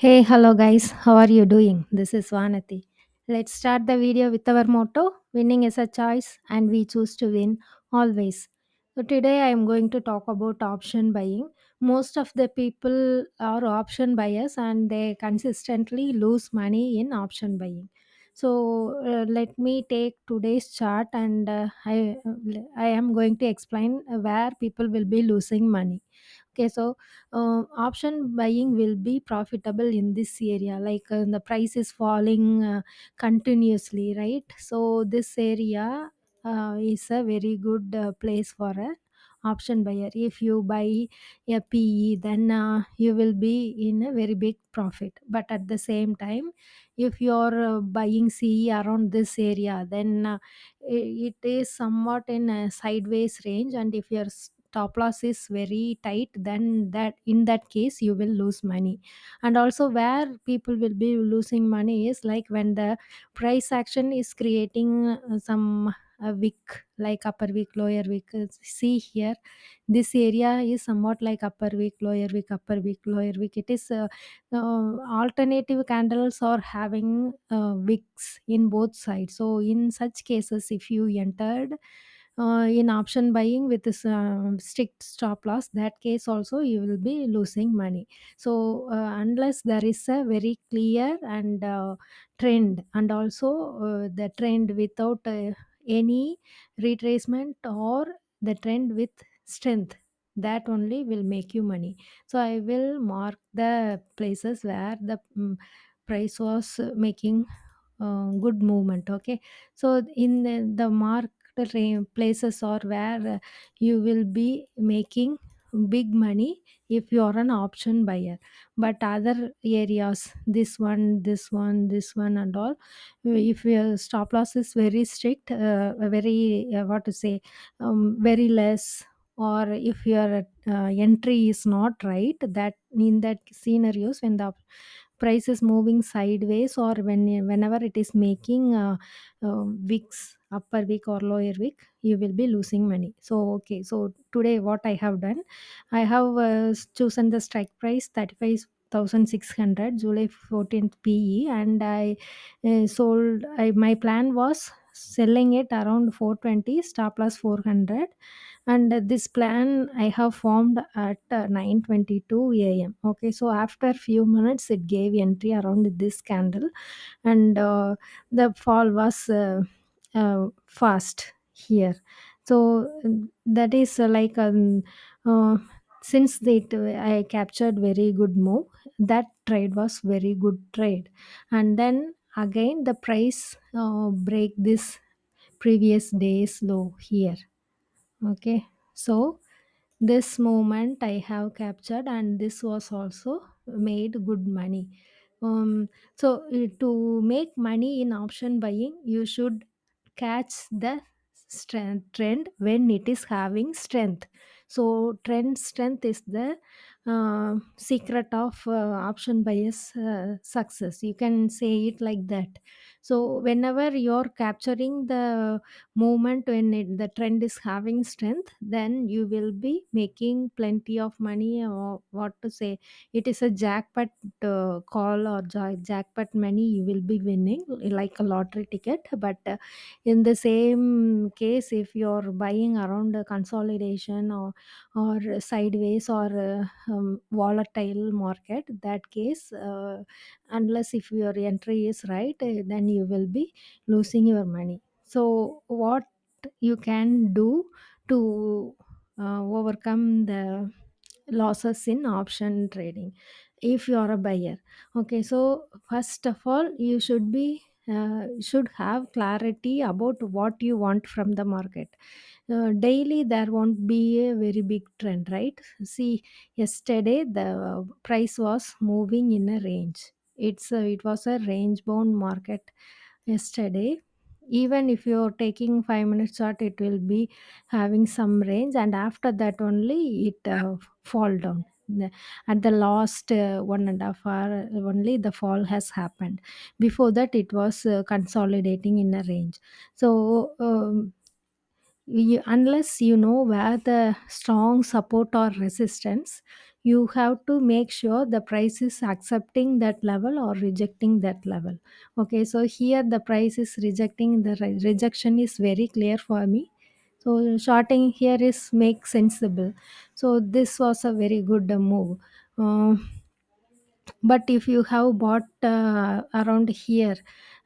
Hey, hello guys, how are you doing? This is Vanati. Let's start the video with our motto winning is a choice and we choose to win always. So, today I am going to talk about option buying. Most of the people are option buyers and they consistently lose money in option buying. So, let me take today's chart and I am going to explain where people will be losing money. Okay, so option buying will be profitable in this area, like the price is falling continuously, right? So this area is a very good place for a option buyer. If you buy a PE, then you will be in a very big profit, but at the same time, if you're buying CE around this area, then it is somewhat in a sideways range, and if your stop loss is very tight, then that in that case you will lose money. And also where people will be losing money is like when the price action is creating some wick, like upper wick, lower wick. See here, this area is somewhat like upper wick, lower wick, upper wick, lower wick. It is alternative candles are having wicks in both sides. So in such cases, if you entered in option buying with this strict stop loss, that case also you will be losing money. So unless there is a very clear and trend, and also the trend without any retracement, or the trend with strength, that only will make you money. So I will mark the places where the price was making good movement. Okay, so in the marked places or where you will be making big money if you are an option buyer. But other areas, this one and all, if your stop loss is very strict, very what to say, very less, or if your entry is not right, that in that scenarios, when the price is moving sideways, or whenever it is making wicks, upper wick or lower wick, you will be losing money. So okay, so today what I have done, I have chosen the strike price 35,600 July 14th PE, and I my plan was selling it around 420, stop loss 400. And this plan I have formed at 9:22 a.m. Okay, so after few minutes it gave entry around this candle, and the fall was fast here. So that is uh, since I captured very good move, that trade was very good trade. And then again the price break this previous day's low here. Okay, so this moment I have captured, and this was also made good money. So to make money in option buying, you should catch the strength trend when it is having strength. So trend strength is the secret of option buyers success, you can say it like that. So whenever you're capturing the moment when the trend is having strength, then you will be making plenty of money, or what to say, it is a jackpot call, or jackpot money you will be winning like a lottery ticket. But in the same case, if you're buying around a consolidation, or sideways, or volatile market, that case, unless if your entry is right, then you will be losing your money. So what you can do to overcome the losses in option trading if you are a buyer? Okay, so first of all, you should have clarity about what you want from the market. Daily there won't be a very big trend, right? See, yesterday the price was moving in a range. It was a range bound market yesterday. Even if you're taking 5 minutes chart, it will be having some range, and after that only it fall down. At the last 1.5 hour only the fall has happened. Before that it was consolidating in a range. So unless you know where the strong support or resistance, you have to make sure the price is accepting that level or rejecting that level. Okay, so here the price is rejecting, the rejection is very clear for me. So shorting here is make sensible. So this was a very good move. Uh, but if you have bought around here,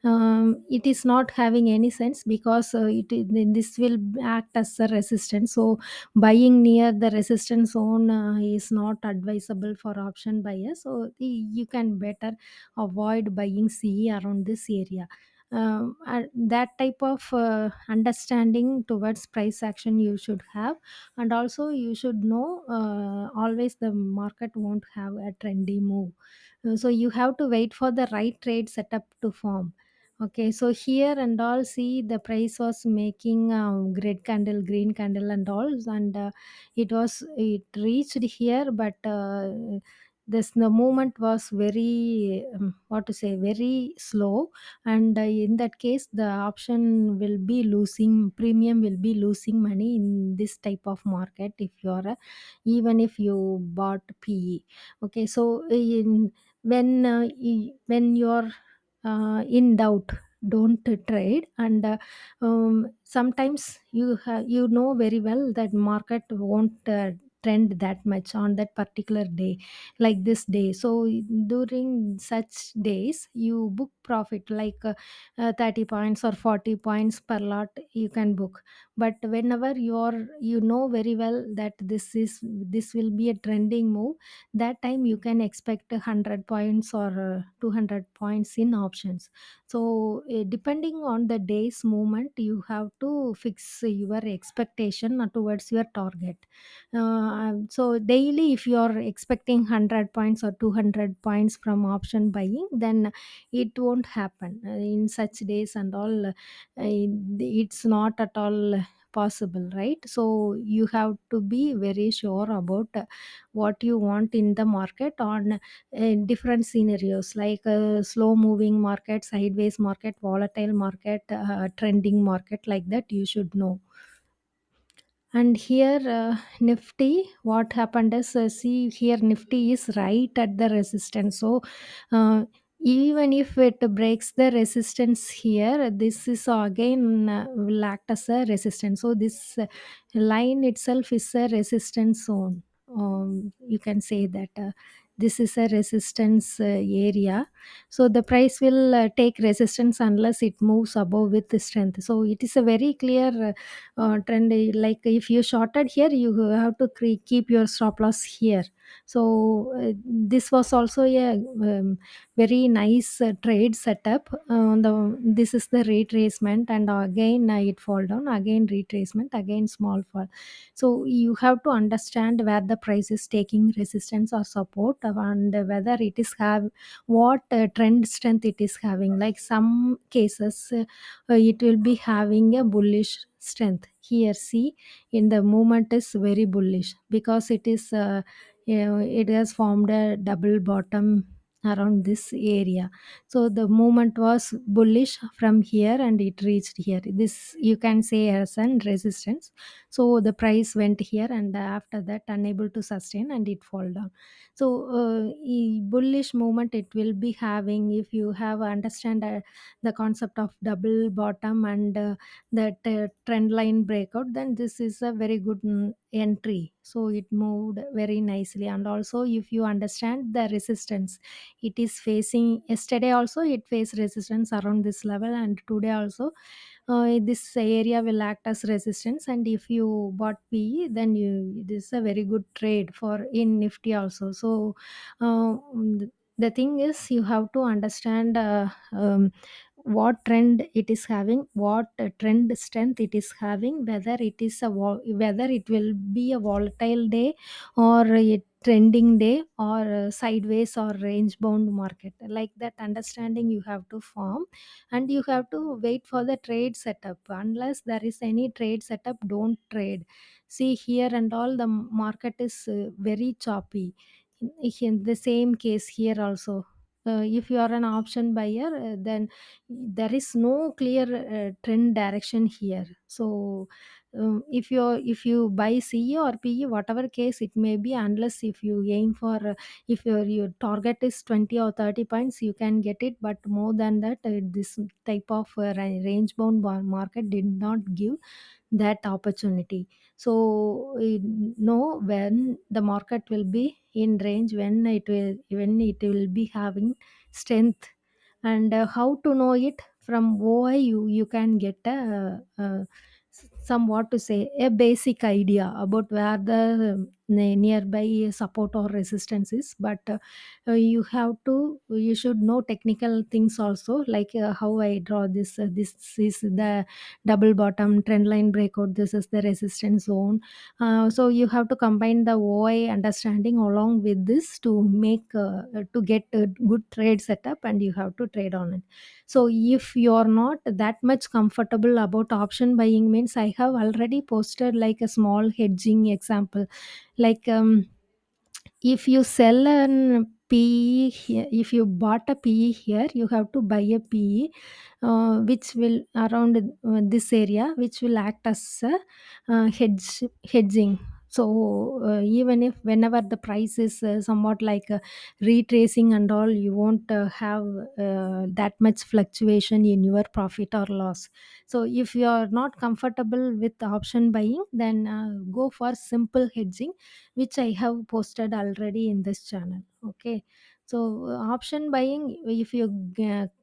it is not having any sense, because this will act as a resistance. So buying near the resistance zone is not advisable for option buyers. So you can better avoid buying CE around this area. And that type of understanding towards price action you should have. And also you should know, always the market won't have a trendy move. So you have to wait for the right trade setup to form. Okay, so here and all, see the price was making red candle, green candle and all, and it reached here, but this the movement was very, what to say, very slow. And in that case the option will be losing, premium will be losing money in this type of market if you are even if you bought PE. Okay, so when you're in doubt, don't trade. And sometimes you know very well that market won't trend that much on that particular day, like this day. So during such days you book profit, like 30 points or 40 points per lot you can book. But whenever you know very well that this will be a trending move, that time you can expect 100 points or 200 points in options. So depending on the day's movement, you have to fix your expectation towards your target. So daily if you are expecting 100 points or 200 points from option buying, then it won't happen in such days and all. It's not at all possible, right? So you have to be very sure about what you want in the market on different scenarios, like slow moving market, sideways market, volatile market, trending market, like that you should know. And here, Nifty, what happened is, see here, Nifty is right at the resistance. So, even if it breaks the resistance here, this is again will act as a resistance. So, this line itself is a resistance zone. You can say that this is a resistance area. So, the price will take resistance unless it moves above with the strength. So, it is a very clear trend. Like if you shorted here, you have to keep your stop loss here. So this was also a very nice trade setup. This is the retracement, and again it fall down, again retracement, again small fall. So you have to understand where the price is taking resistance or support, and whether it is have what trend strength it is having. Like some cases, it will be having a bullish strength. Here see, in the movement is very bullish, because it is it has formed a double bottom around this area. So the movement was bullish from here and it reached here, this you can say as an resistance. So the price went here, and after that unable to sustain and it fall down. So bullish movement it will be having, if you have understand the concept of double bottom and that trend line breakout, then this is a very good entry. So it moved very nicely. And also if you understand the resistance, it is facing, yesterday also it faced resistance around this level, and today also this area will act as resistance. And if you bought PE, then you, this is a very good trade for in Nifty also. So the thing is, you have to understand what trend it is having, what trend strength it is having, whether it is whether it will be a volatile day or a trending day, or sideways or range bound market. Like that understanding you have to form, and you have to wait for the trade setup. Unless there is any trade setup, don't trade. See here and all, the market is very choppy. In the same case here also, if you are an option buyer, then there is no clear trend direction here. So if you buy CE or PE, whatever case it may be, unless if you aim for if your target is 20 or 30 points, you can get it. But more than that, this type of range bound market did not give that opportunity. So know when the market will be in range, when it will be having strength. And how to know it? From OI, you can get somewhat to say a basic idea about where the nearby support or resistance is. But you should know technical things also, like how I draw this. This is the double bottom trend line breakout, this is the resistance zone. So you have to combine the OI understanding along with this to make to get a good trade setup, and you have to trade on it. So if you are not that much comfortable about option buying, means I have already posted like a small hedging example. Like if you sell an PE here, if you bought a PE here, you have to buy a PE which will around this area, which will act as a hedging. So even if whenever the price is somewhat like retracing and all, you won't have that much fluctuation in your profit or loss. So if you are not comfortable with option buying, then go for simple hedging, which I have posted already in this channel. Okay. So option buying, if you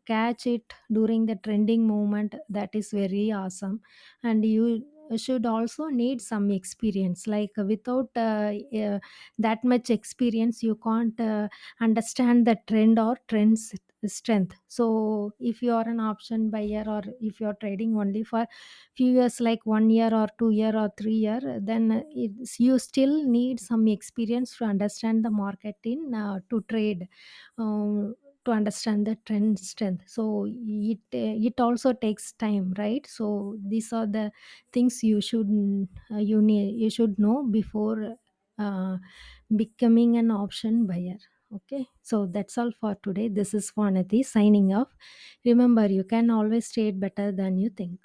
catch it during the trending movement, that is very awesome. And you should also need some experience. Like without that much experience, you can't understand the trend or trends strength. So if you are an option buyer, or if you are trading only for few years, like 1 year or 2 year or 3 year, then you still need some experience to understand the market in to trade, to understand the trend strength. So it also takes time, right? So these are the things you should know before uh, becoming an option buyer. Okay, so that's all for today. This is Vanati signing off. Remember, you can always trade better than you think.